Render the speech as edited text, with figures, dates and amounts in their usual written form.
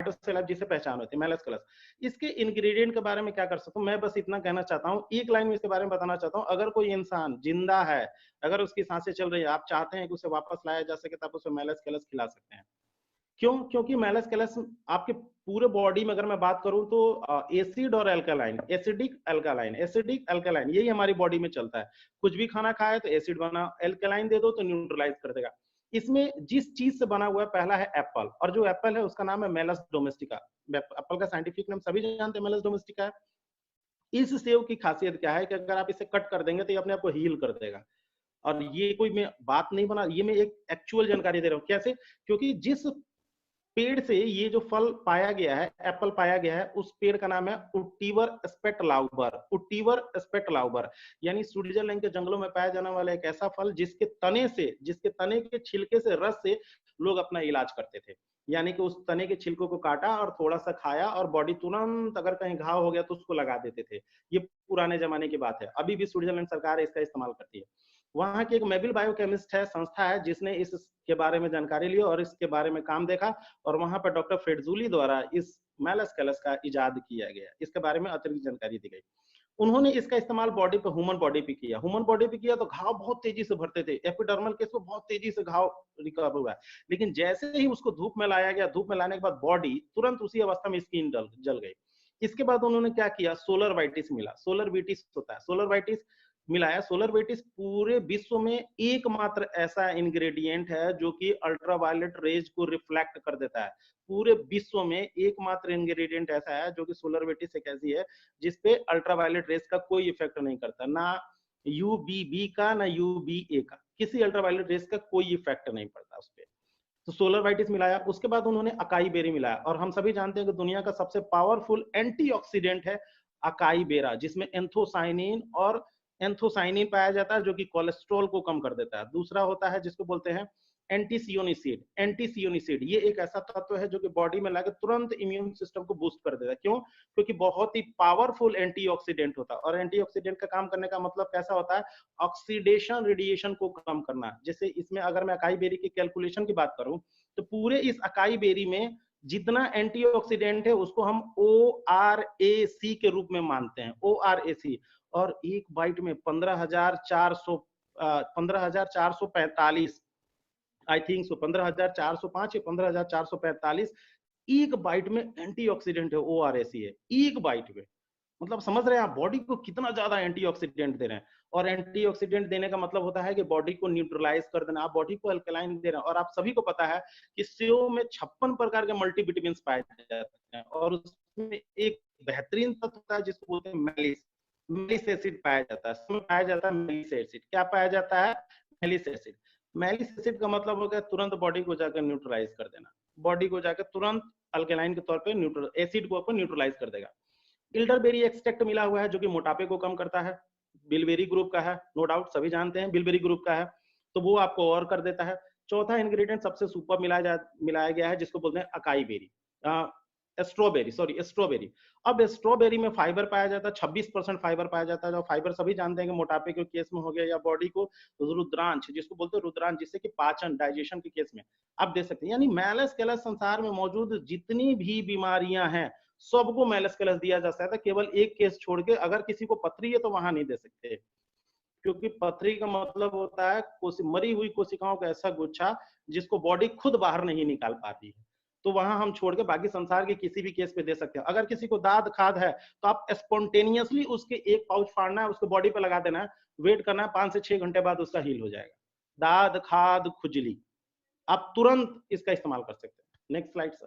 फाइटोसेलेब जिसे पहचान होती है, मैलस कलस। इसके इंग्रेडिएंट के बारे में क्या कर सकता हूँ, मैं बस इतना कहना चाहता हूँ, एक लाइन में इसके बारे में बताना चाहता हूँ। अगर कोई इंसान जिंदा है, अगर उसकी सांसें चल रही है, आप चाहते हैं कि उसे वापस लाया जा सके, तो आप उसे मैलस कलस खिला सकते हैं। क्यों? क्योंकि मैलस कलस आपके पूरे बॉडी में अगर मैं बात करूं तो एसिड और alkaline, acidic alkaline, acidic alkaline, यही हमारी बॉडी में चलता है। कुछ भी खाना खाए तो एसिड बना, अल्कलाइन दे दो तो न्यूट्रलाइज कर देगा। इसमें जिस चीज से बना हुआ है, पहला है एप्पल, और जो एप्पल है उसका नाम है मेलस डोमेस्टिका। एप्पल का साइंटिफिक नाम सभी जानते हैं, मेलस डोमेस्टिका है। इस सेव की खासियत क्या है कि अगर आप इसे कट कर देंगे तो ये अपने आप को हील कर देगा। और ये कोई मैं बात नहीं बना, ये मैं एक एक्चुअल जानकारी दे रहा हूँ। कैसे? क्योंकि जिस पेड़ से ये जो फल पाया गया है, एप्पल पाया गया है, उस पेड़ का नाम है उट्टीवर स्पेटलाउबर, उट्टीवर स्पेटलाउबर। यानी स्विट्जरलैंड के जंगलों में पाया जाने वाला एक ऐसा फल जिसके तने के छिलके से, रस से लोग अपना इलाज करते थे। यानी कि उस तने के छिलकों को काटा और थोड़ा सा खाया और बॉडी तुरंत, अगर कहीं घाव हो गया तो उसको लगा देते थे। ये पुराने जमाने की बात है। अभी भी स्विट्जरलैंड सरकार इसका इस्तेमाल करती है। वहां की एक मेबिल बायोकेमिस्ट है, संस्था है, जिसने इसके बारे में जानकारी ली और इसके बारे में काम देखा, और वहां पर डॉक्टर फ्रेडजूली द्वारा इस मैलस कलस का इजाद किया गया। इसके बारे में अतिरिक्त जानकारी दी गई। उन्होंने इसका इस्तेमाल बॉडी पे, ह्यूमन बॉडी पे किया। ह्यूमन बॉडी पे किया तो घाव बहुत तेजी से भरते थे, एपिडर्मल केस में बहुत तेजी से घाव रिकवर हुआ। लेकिन जैसे ही उसको धूप में लाया गया, धूप में लाने के बाद बॉडी तुरंत उसी अवस्था में स्किन जल गई। इसके बाद उन्होंने क्या किया, सोलर वाइटिस मिला, सोलर विटिस होता है, सोलर वाइटिस मिलाया। सोलर वेटिस पूरे विश्व में एकमात्र ऐसा इंग्रेडिएंट है जो कि अल्ट्रावायलेट रेज को रिफ्लेक्ट कर देता है। पूरे विश्व में एकमात्र इंग्रेडिएंट ऐसा है जो कि सोलर वेटिस एक ऐसी है जिसपे अल्ट्रावायलेट रेज का कोई इफेक्ट नहीं करता, ना यूवीबी का ना यूवीए का, किसी अल्ट्रावायलेट रेज का कोई इफेक्ट नहीं पड़ता उस पर। तो सोलर वाइटिस मिलाया। उसके बाद उन्होंने अकाई बेरी मिलाया, और हम सभी जानते हैं कि दुनिया का सबसे पावरफुल एंटीऑक्सीडेंट है अकाई बेरा, जिसमें एंथोसाइनिन पाया जाता है जो कि कोलेस्ट्रॉल को कम कर देता है। दूसरा होता है जिसको बोलते हैं एंटीसियोनिसिड। एंटीसियोनिसिड ये एक ऐसा तत्व है जो कि बॉडी में लाके तुरंत इम्यून सिस्टम को बूस्ट कर देता है। क्यों? क्योंकि बहुत ही पावरफुल एंटीऑक्सीडेंट होता है, और एंटीऑक्सीडेंट का काम करने का मतलब कैसा होता है, ऑक्सीडेशन रेडिएशन को कम करना। जैसे इसमें अगर मैं अकाई बेरी की कैलकुलेशन की बात करूं तो पूरे इस अकाई बेरी में जितना एंटीऑक्सीडेंट है उसको हम ORAC के रूप में मानते हैं, ORAC। और एक बाइट में 15,445, आई थिंक सो 15,405 या 15,445 एक बाइट में एंटीऑक्सीडेंट है, ORAC है एक बाइट में। मतलब समझ रहे हैं आप बॉडी को कितना ज्यादा एंटीऑक्सीडेंट दे रहे हैं। और एंटीऑक्सीडेंट देने का मतलब होता है कि बॉडी को न्यूट्रलाइज कर देना, आप बॉडी को अल्कलाइन दे रहे हैं। और आप सभी को पता है कि सेव में 56 प्रकार के मल्टीविटामिन पाए जाते हैं, और उसमें एक बेहतरीन तत्व होता है जिसको बोलते हैं मेलिस, मेलिस एसिड पाया जाता है। इसमें पाया जाता है मेलिस एसिड। क्या पाया जाता है? Malice acid. मेलिस एसिड का मतलब हो गया तुरंत बॉडी को जाकर न्यूट्रलाइज कर देना, बॉडी को जाकर तुरंत अल्कलाइन के तौर पे न्यूट्रल एसिड को अपन न्यूट्रलाइज कर देगा। इल्डरबेरी एक्सट्रैक्ट मिला हुआ है जो कि मोटापे को कम करता है, बिलबेरी ग्रुप का है, नो डाउट सभी जानते हैं बिलबेरी ग्रुप का है, तो वो आपको और कर देता है। चौथा इंग्रेडिएंट सबसे सुपर मिलाया गया है जिसको बोलते हैं acai berry, strawberry, sorry strawberry. अब स्ट्रॉबेरी में फाइबर पाया जाता है, 26% फाइबर पाया जाता है। जो फाइबर सभी जानते हैं कि मोटापे के केस में हो गया, या बॉडी को रुद्रांश जिसको बोलते हैं रुद्रांश, जिससे कि पाचन डाइजेशन के केस में आप दे सकते हैं। यानी मैलस कलस संसार में मौजूद जितनी भी बीमारियां हैं सबको मैलस कलस दिया जा सकता है, केवल एक केस छोड़ के। अगर किसी को पथरी है तो वहां नहीं दे सकते, क्योंकि पथरी का मतलब होता है मरी हुई कोशिकाओं का ऐसा गुच्छा जिसको बॉडी खुद बाहर नहीं निकाल पाती है। तो वहां हम छोड़ के बाकी संसार के किसी भी केस पे दे सकते हैं। अगर किसी को दाद खाद है तो आप स्पॉन्टेनियसली उसके एक पाउच फाड़ना है, उसको बॉडी पे लगा देना है, वेट करना है, 5 से 6 घंटे बाद उसका हील हो जाएगा। दाद खाद खुजली आप तुरंत इसका इस्तेमाल कर सकते हैं। Next slide sir.